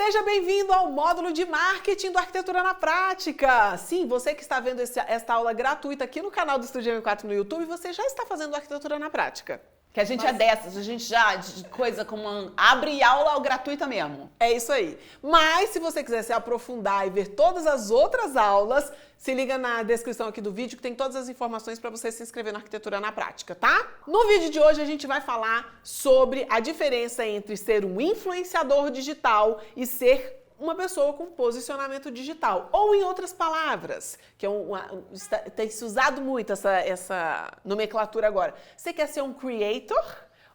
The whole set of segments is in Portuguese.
Seja bem-vindo ao módulo de marketing do Arquitetura na Prática. Sim, você que está vendo esta aula gratuita aqui no canal do Estúdio M4 no YouTube, você já está fazendo Arquitetura na Prática. Que a gente é dessas, a gente já, de coisa como abre aula gratuita mesmo. É isso aí. Mas se você quiser se aprofundar e ver todas as outras aulas, se liga na descrição aqui do vídeo que tem todas as informações para você se inscrever na Arquitetura na Prática, tá? No vídeo de hoje a gente vai falar sobre a diferença entre ser um influenciador digital e ser uma pessoa com posicionamento digital. Ou, em outras palavras, que tem se usado muito essa nomenclatura agora. Você quer ser um creator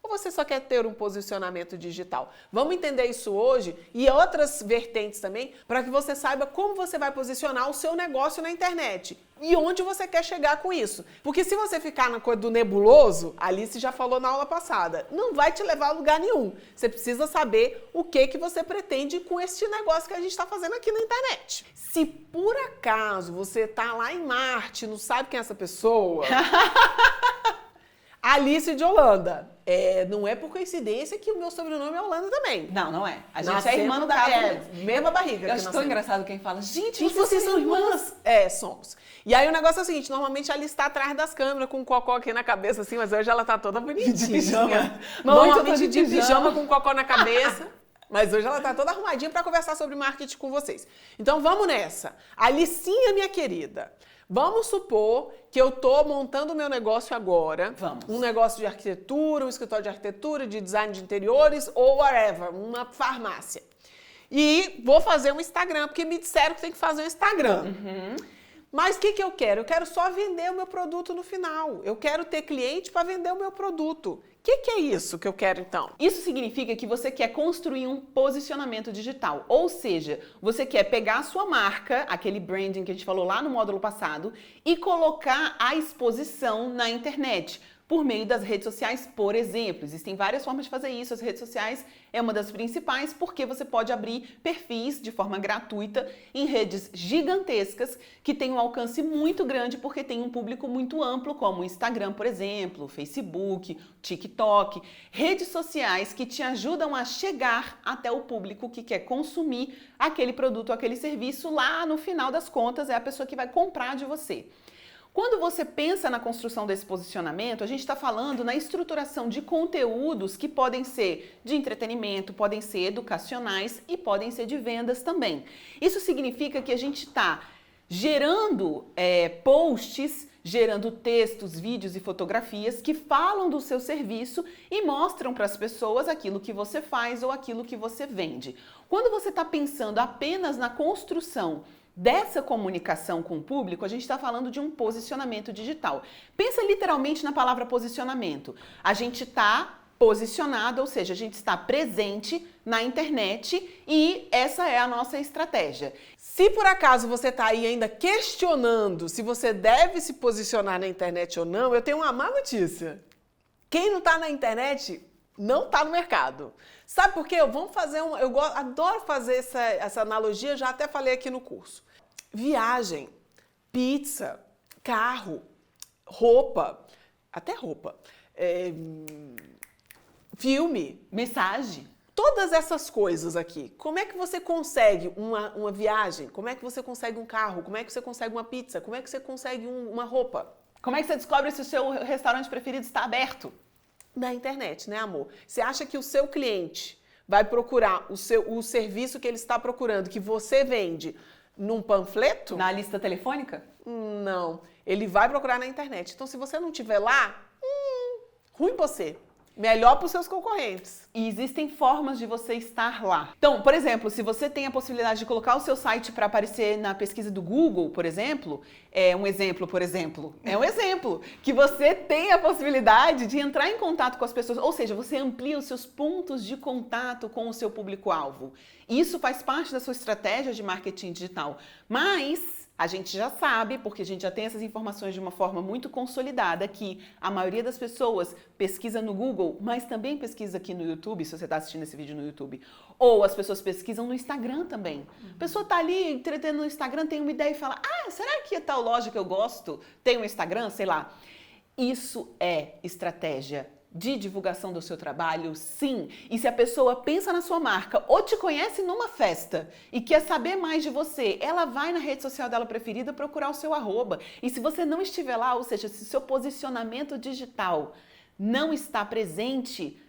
ou você só quer ter um posicionamento digital? Vamos entender isso hoje e outras vertentes também, para que você saiba como você vai posicionar o seu negócio na internet e onde você quer chegar com isso. Porque se você ficar na coisa do nebuloso, a Alice já falou na aula passada, não vai te levar a lugar nenhum. Você precisa saber o que você pretende com este negócio que a gente está fazendo aqui na internet. Se por acaso você está lá em Marte e não sabe quem é essa pessoa... Alice de Holanda. Não é por coincidência que o meu sobrenome é Holanda também. Não, não é. A gente é irmã da mesma barriga. Eu acho tão engraçado quem fala, gente, vocês são irmãs. Somos. E aí o negócio é o seguinte, normalmente a Alice está atrás das câmeras com um cocó aqui na cabeça, assim, mas hoje ela tá toda bonitinha. De pijama. Normalmente de pijama com cocó na cabeça. Mas hoje ela tá toda arrumadinha para conversar sobre marketing com vocês. Então vamos nessa. Alicinha, minha querida, vamos supor que eu tô montando o meu negócio agora. Vamos. Um negócio de arquitetura, um escritório de arquitetura, de design de interiores ou whatever, uma farmácia. E vou fazer um Instagram, porque me disseram que tem que fazer um Instagram. Mas o que eu quero? Eu quero só vender o meu produto no final. Eu quero ter cliente para vender o meu produto. O que é isso que eu quero, então? Isso significa que você quer construir um posicionamento digital. Ou seja, você quer pegar a sua marca, aquele branding que a gente falou lá no módulo passado, e colocar à exposição na internet. Por meio das redes sociais, por exemplo. Existem várias formas de fazer isso. As redes sociais é uma das principais porque você pode abrir perfis de forma gratuita em redes gigantescas que têm um alcance muito grande porque tem um público muito amplo, como o Instagram, por exemplo, o Facebook, o TikTok. Redes sociais que te ajudam a chegar até o público que quer consumir aquele produto, aquele serviço. Lá no final das contas é a pessoa que vai comprar de você. Quando você pensa na construção desse posicionamento, a gente está falando na estruturação de conteúdos que podem ser de entretenimento, podem ser educacionais e podem ser de vendas também. Isso significa que a gente está gerando posts, gerando textos, vídeos e fotografias que falam do seu serviço e mostram para as pessoas aquilo que você faz ou aquilo que você vende. Quando você está pensando apenas na construção dessa comunicação com o público, a gente está falando de um posicionamento digital. Pensa literalmente na palavra posicionamento. A gente está posicionado, ou seja, a gente está presente na internet e essa é a nossa estratégia. Se por acaso você está aí ainda questionando se você deve se posicionar na internet ou não, eu tenho uma má notícia. Quem não está na internet não está no mercado. Sabe por quê? Eu adoro fazer essa analogia, já até falei aqui no curso. Viagem, pizza, carro, roupa, até roupa, filme, mensagem. Todas essas coisas aqui. Como é que você consegue uma viagem? Como é que você consegue um carro? Como é que você consegue uma pizza? Como é que você consegue uma roupa? Como é que você descobre se o seu restaurante preferido está aberto? Na internet, né, amor? Você acha que o seu cliente vai procurar o serviço que ele está procurando, que você vende, num panfleto? Na lista telefônica? Não. Ele vai procurar na internet. Então, se você não estiver lá, ruim pra você. Melhor para os seus concorrentes. E existem formas de você estar lá. Então, por exemplo, se você tem a possibilidade de colocar o seu site para aparecer na pesquisa do Google, por exemplo, é um exemplo que você tem a possibilidade de entrar em contato com as pessoas, ou seja, você amplia os seus pontos de contato com o seu público-alvo. Isso faz parte da sua estratégia de marketing digital. Mas a gente já sabe, porque a gente já tem essas informações de uma forma muito consolidada, que a maioria das pessoas pesquisa no Google, mas também pesquisa aqui no YouTube, se você está assistindo esse vídeo no YouTube. Ou as pessoas pesquisam no Instagram também. A pessoa está ali entretendo no Instagram, tem uma ideia e fala, será que a tal loja que eu gosto tem um Instagram? Sei lá. Isso é estratégia de divulgação do seu trabalho? Sim. E se a pessoa pensa na sua marca ou te conhece numa festa e quer saber mais de você, ela vai na rede social dela preferida procurar o seu arroba. E se você não estiver lá, ou seja, se o seu posicionamento digital não está presente,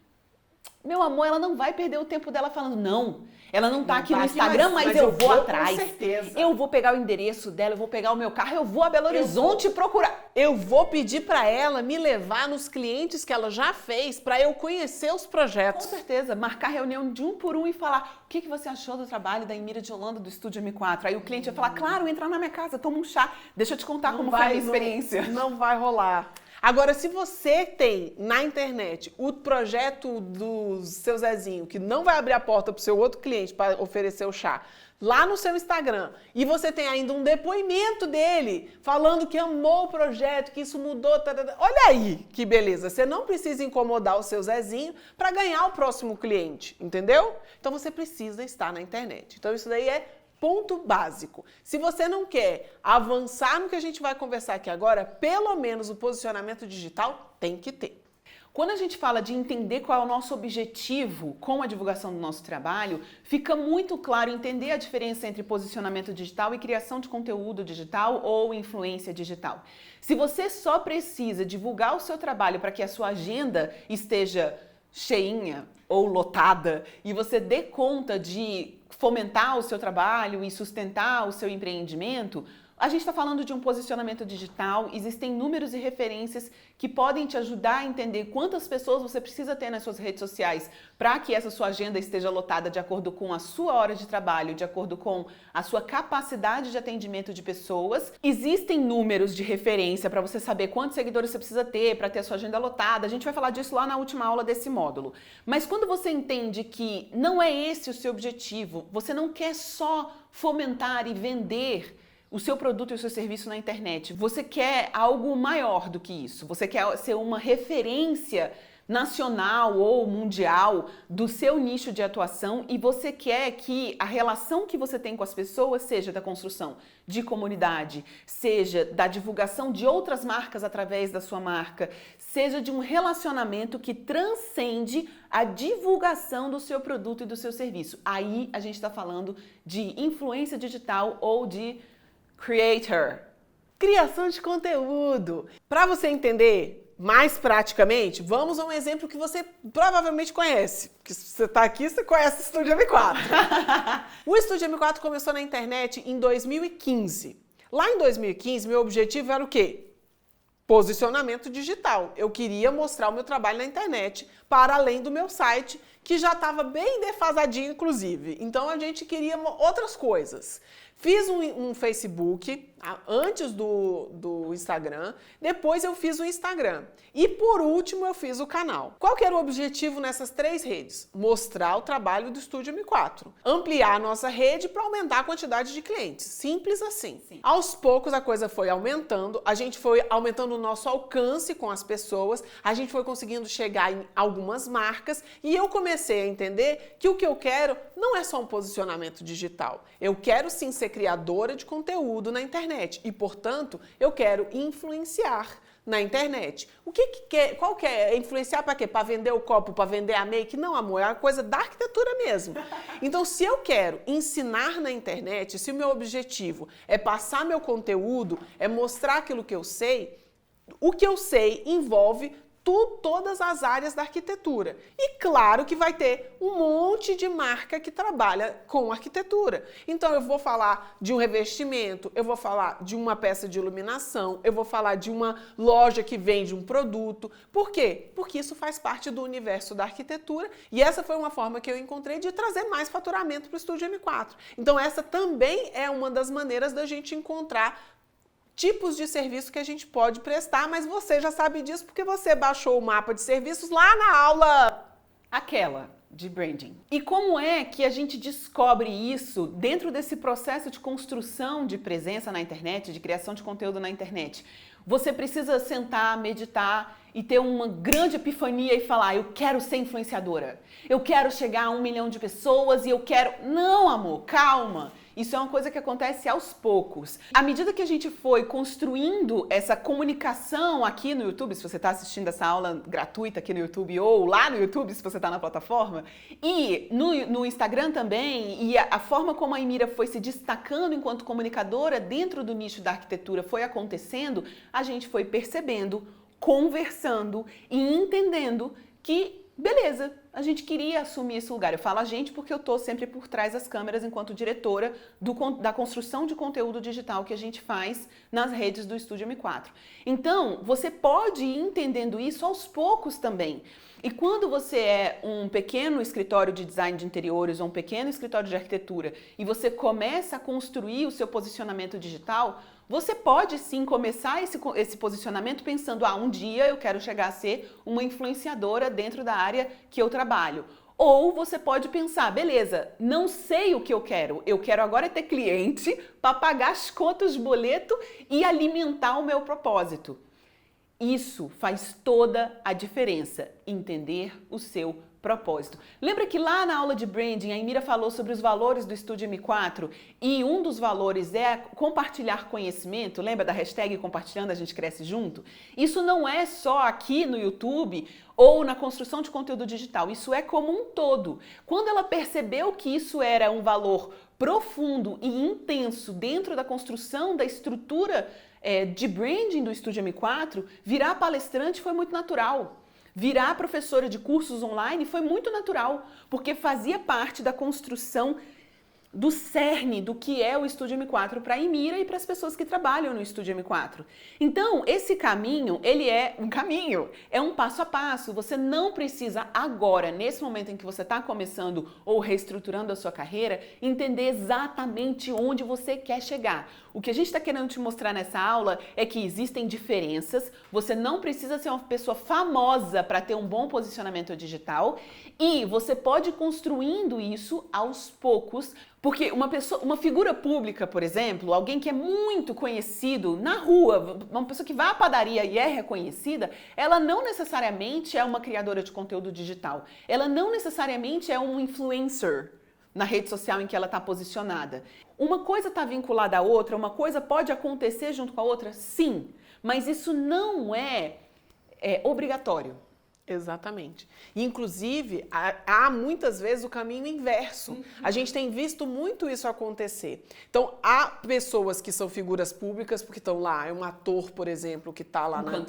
meu amor, ela não vai perder o tempo dela falando, não, ela não tá aqui no Instagram, mas eu vou atrás. Com certeza. Eu vou pegar o endereço dela, eu vou pegar o meu carro, eu vou a Belo Horizonte procurar. Eu vou pedir para ela me levar nos clientes que ela já fez para eu conhecer os projetos. Com certeza, marcar reunião de um por um e falar o que você achou do trabalho da Emília de Holanda do Estúdio M4. Aí o cliente vai falar, claro, entra na minha casa, toma um chá, deixa eu te contar como foi a minha experiência. Não vai rolar. Agora, se você tem na internet o projeto do seu Zezinho, que não vai abrir a porta para o seu outro cliente para oferecer o chá, lá no seu Instagram, e você tem ainda um depoimento dele falando que amou o projeto, que isso mudou, olha aí que beleza. Você não precisa incomodar o seu Zezinho para ganhar o próximo cliente, entendeu? Então você precisa estar na internet. Então isso daí é ponto básico. Se você não quer avançar no que a gente vai conversar aqui agora, pelo menos o posicionamento digital tem que ter. Quando a gente fala de entender qual é o nosso objetivo com a divulgação do nosso trabalho, fica muito claro entender a diferença entre posicionamento digital e criação de conteúdo digital ou influência digital. Se você só precisa divulgar o seu trabalho para que a sua agenda esteja cheinha ou lotada e você dê conta de fomentar o seu trabalho e sustentar o seu empreendimento, a gente está falando de um posicionamento digital, existem números e referências que podem te ajudar a entender quantas pessoas você precisa ter nas suas redes sociais para que essa sua agenda esteja lotada de acordo com a sua hora de trabalho, de acordo com a sua capacidade de atendimento de pessoas. Existem números de referência para você saber quantos seguidores você precisa ter para ter a sua agenda lotada. A gente vai falar disso lá na última aula desse módulo. Mas quando você entende que não é esse o seu objetivo, você não quer só fomentar e vender o seu produto e o seu serviço na internet. Você quer algo maior do que isso. Você quer ser uma referência nacional ou mundial do seu nicho de atuação e você quer que a relação que você tem com as pessoas seja da construção de comunidade, seja da divulgação de outras marcas através da sua marca, seja de um relacionamento que transcende a divulgação do seu produto e do seu serviço. Aí a gente está falando de influência digital ou de creator. Criação de conteúdo. Para você entender mais praticamente, vamos a um exemplo que você provavelmente conhece. Porque se você está aqui, você conhece o Estúdio M4. O Estúdio M4 começou na internet em 2015. Lá em 2015, meu objetivo era o quê? Posicionamento digital. Eu queria mostrar o meu trabalho na internet para além do meu site, que já estava bem defasadinho, inclusive. Então a gente queria outras coisas. Fiz um Facebook antes do Instagram, depois eu fiz o Instagram e por último eu fiz o canal. Qual que era o objetivo nessas 3 redes? Mostrar o trabalho do Estúdio M4, ampliar a nossa rede para aumentar a quantidade de clientes, simples assim. Sim. Aos poucos a coisa foi aumentando, a gente foi aumentando o nosso alcance com as pessoas, a gente foi conseguindo chegar em algumas marcas e eu comecei a entender que o que eu quero não é só um posicionamento digital, eu quero sim ser criadora de conteúdo na internet e, portanto, eu quero influenciar na internet. Qual que é? Influenciar para quê? Para vender o copo, para vender a make? Não, amor, é uma coisa da arquitetura mesmo. Então, se eu quero ensinar na internet, se o meu objetivo é passar meu conteúdo, é mostrar aquilo que eu sei, o que eu sei envolve todas as áreas da arquitetura. E claro que vai ter um monte de marca que trabalha com arquitetura. Então eu vou falar de um revestimento, eu vou falar de uma peça de iluminação, eu vou falar de uma loja que vende um produto. Por quê? Porque isso faz parte do universo da arquitetura e essa foi uma forma que eu encontrei de trazer mais faturamento para o Estúdio M4. Então essa também é uma das maneiras da gente encontrar tipos de serviço que a gente pode prestar, mas você já sabe disso porque você baixou o mapa de serviços lá na aula aquela de branding. E como é que a gente descobre isso dentro desse processo de construção de presença na internet, de criação de conteúdo na internet? Você precisa sentar, meditar e ter uma grande epifania e falar, eu quero ser influenciadora, eu quero chegar a 1 milhão de pessoas e eu quero... Não, amor, calma. Isso é uma coisa que acontece aos poucos. À medida que a gente foi construindo essa comunicação aqui no YouTube, se você está assistindo essa aula gratuita aqui no YouTube ou lá no YouTube, se você está na plataforma, e no Instagram também, e a forma como a Emira foi se destacando enquanto comunicadora dentro do nicho da arquitetura foi acontecendo, a gente foi percebendo, conversando e entendendo que, beleza, a gente queria assumir esse lugar. Eu falo a gente porque eu tô sempre por trás das câmeras enquanto diretora da construção de conteúdo digital que a gente faz nas redes do Estúdio M4. Então, você pode ir entendendo isso aos poucos também. E quando você é um pequeno escritório de design de interiores ou um pequeno escritório de arquitetura e você começa a construir o seu posicionamento digital, você pode sim começar esse posicionamento pensando, um dia eu quero chegar a ser uma influenciadora dentro da área que eu trabalho. Ou você pode pensar, beleza, não sei o que eu quero agora ter cliente para pagar as contas de boleto e alimentar o meu propósito. Isso faz toda a diferença, entender o seu propósito. Lembra que lá na aula de branding a Emira falou sobre os valores do Estúdio M4 e um dos valores é compartilhar conhecimento? Lembra da hashtag compartilhando a gente cresce junto? Isso não é só aqui no YouTube ou na construção de conteúdo digital, isso é como um todo. Quando ela percebeu que isso era um valor profundo e intenso dentro da construção da estrutura de branding do Estúdio M4, virar palestrante foi muito natural. Virar professora de cursos online foi muito natural, porque fazia parte da construção do cerne do que é o Estúdio M4 para a Emira e para as pessoas que trabalham no Estúdio M4. Então, esse caminho, ele é um caminho, é um passo a passo. Você não precisa agora, nesse momento em que você está começando ou reestruturando a sua carreira, entender exatamente onde você quer chegar. O que a gente está querendo te mostrar nessa aula é que existem diferenças, você não precisa ser uma pessoa famosa para ter um bom posicionamento digital e você pode ir construindo isso aos poucos, porque uma figura pública, por exemplo, alguém que é muito conhecido na rua, uma pessoa que vai à padaria e é reconhecida, ela não necessariamente é uma criadora de conteúdo digital, ela não necessariamente é um influencer na rede social em que ela está posicionada. Uma coisa está vinculada à outra, uma coisa pode acontecer junto com a outra, sim, mas isso não é obrigatório. Exatamente. Inclusive, há muitas vezes o caminho inverso. A gente tem visto muito isso acontecer. Então, há pessoas que são figuras públicas, porque estão lá, é um ator, por exemplo, que está lá na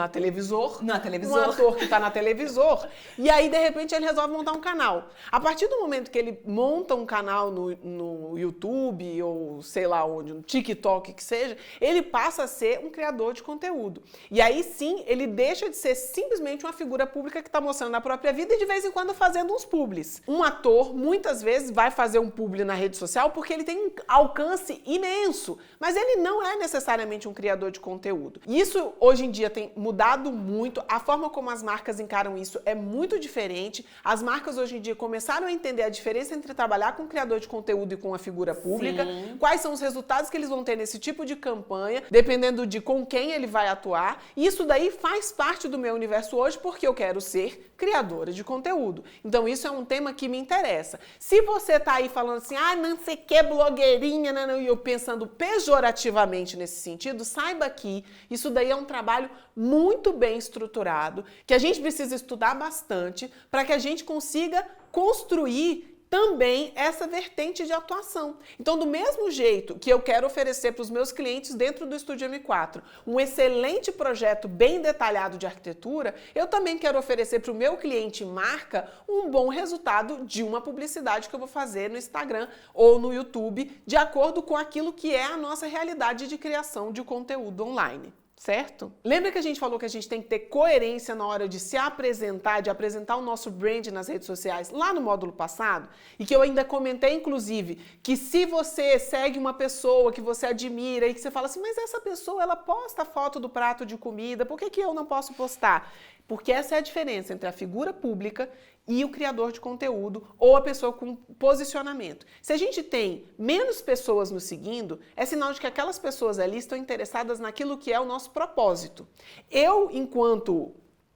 televisor. Um ator que está na televisor, e aí, de repente, ele resolve montar um canal. A partir do momento que ele monta um canal no YouTube, ou sei lá onde, no TikTok, que seja, ele passa a ser um criador de conteúdo. E aí, sim, ele deixa de ser simplesmente uma figura pública que está mostrando a própria vida e de vez em quando fazendo uns publis. Um ator, muitas vezes, vai fazer um publi na rede social porque ele tem um alcance imenso, mas ele não é necessariamente um criador de conteúdo. Isso, hoje em dia, tem mudado muito. A forma como as marcas encaram isso é muito diferente. As marcas, hoje em dia, começaram a entender a diferença entre trabalhar com um criador de conteúdo e com uma figura pública. Sim. Quais são os resultados que eles vão ter nesse tipo de campanha, dependendo de com quem ele vai atuar. E isso daí faz parte do meu universo hoje, porque eu quero ser criadora de conteúdo. Então, isso é um tema que me interessa. Se você tá aí falando assim, não sei que, blogueirinha, e eu pensando pejorativamente nesse sentido, saiba que isso daí é um trabalho muito bem estruturado, que a gente precisa estudar bastante para que a gente consiga construir também essa vertente de atuação. Então, do mesmo jeito que eu quero oferecer para os meus clientes dentro do Estúdio M4 um excelente projeto bem detalhado de arquitetura, eu também quero oferecer para o meu cliente marca um bom resultado de uma publicidade que eu vou fazer no Instagram ou no YouTube, de acordo com aquilo que é a nossa realidade de criação de conteúdo online. Certo? Lembra que a gente falou que a gente tem que ter coerência na hora de se apresentar, de apresentar o nosso brand nas redes sociais lá no módulo passado? E que eu ainda comentei, inclusive, que se você segue uma pessoa que você admira e que você fala assim, mas essa pessoa, ela posta foto do prato de comida, por que eu não posso postar? Porque essa é a diferença entre a figura pública e o criador de conteúdo ou a pessoa com posicionamento. Se a gente tem menos pessoas nos seguindo, é sinal de que aquelas pessoas ali estão interessadas naquilo que é o nosso propósito. Eu, enquanto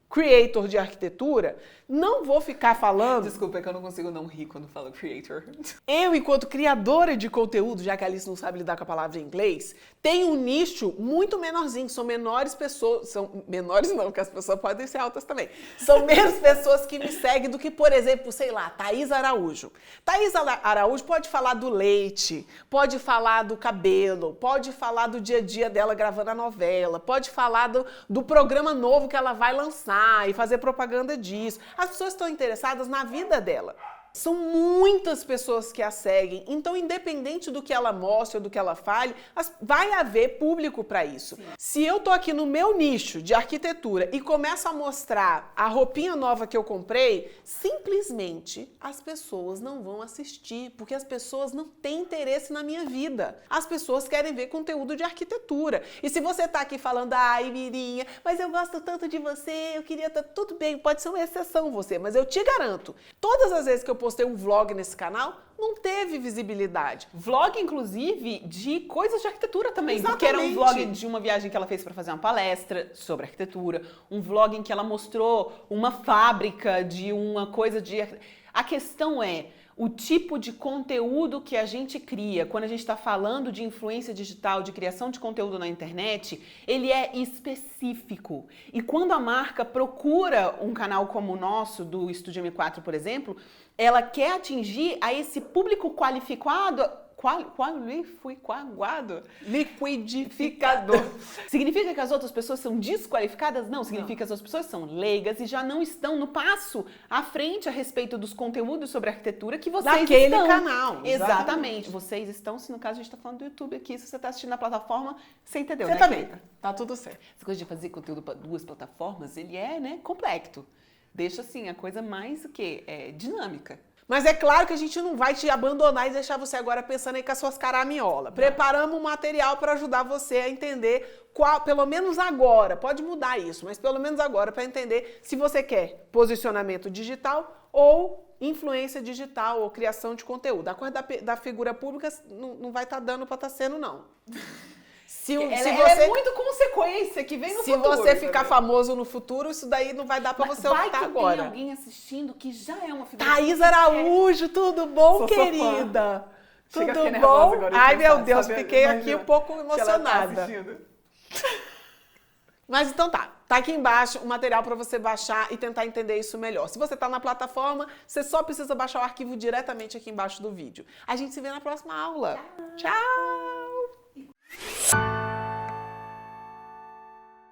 creator de arquitetura, não vou ficar falando... Desculpa, é que eu não consigo não rir quando falo creator. Eu, enquanto criadora de conteúdo, já que a Alice não sabe lidar com a palavra em inglês, tenho um nicho muito menorzinho. São menores pessoas... São menores não, porque as pessoas podem ser altas também. São menos pessoas que me seguem do que, por exemplo, sei lá, Thaís Araújo. Thaís Araújo pode falar do leite, pode falar do cabelo, pode falar do dia a dia dela gravando a novela, pode falar do programa novo que ela vai lançar e fazer propaganda disso. As pessoas estão interessadas na vida dela. São muitas pessoas que a seguem, então independente do que ela mostre ou do que ela fale, vai haver público para isso. Sim. Se eu tô aqui no meu nicho de arquitetura e começo a mostrar a roupinha nova que eu comprei, simplesmente as pessoas não vão assistir, porque as pessoas não têm interesse na minha vida. As pessoas querem ver conteúdo de arquitetura. E se você tá aqui falando, ai, Mirinha, mas eu gosto tanto de você, eu queria tudo bem, pode ser uma exceção você, mas eu te garanto, todas as vezes que eu postei um vlog nesse canal, não teve visibilidade. Vlog, inclusive, de coisas de arquitetura também. Exatamente. Porque era um vlog de uma viagem que ela fez para fazer uma palestra sobre arquitetura, um vlog em que ela mostrou uma fábrica de uma coisa de... A questão é o tipo de conteúdo que a gente cria. Quando a gente está falando de influência digital, de criação de conteúdo na internet, ele é específico. E quando a marca procura um canal como o nosso, do Estúdio M4, por exemplo, ela quer atingir a esse público qualificado... Liquidificador. Significa que as outras pessoas são desqualificadas? Não, significa que as outras pessoas são leigas e já não estão no passo à frente a respeito dos conteúdos sobre arquitetura que vocês daquele estão. canal. Exatamente. Vocês estão, se no caso a gente está falando do YouTube aqui, se você está assistindo na plataforma, você entendeu, você né? também. Tá tudo certo. Essa coisa de fazer conteúdo para duas plataformas, ele é, né, complexo. Deixa, assim, a coisa mais, o quê? Dinâmica. Mas é claro que a gente não vai te abandonar e deixar você agora pensando aí com as suas caraminholas. Preparamos um material para ajudar você a entender qual, pelo menos agora, pode mudar isso, mas pelo menos agora para entender se você quer posicionamento digital ou influência digital ou criação de conteúdo. A coisa da figura pública não vai estar dando para estar sendo, não. Ela é muito consequência que vem no se futuro. Se você ficar famoso no futuro, isso daí não vai dar pra você optar agora. Tem alguém assistindo que já é uma figura. Thaís Araújo, tudo bom, querida? Tudo bom? Ai, meu Deus, fiquei aqui um pouco emocionada. Mas então tá aqui embaixo o material para você baixar e tentar entender isso melhor. Se você tá na plataforma, você só precisa baixar o arquivo diretamente aqui embaixo do vídeo. A gente se vê na próxima aula. Tchau!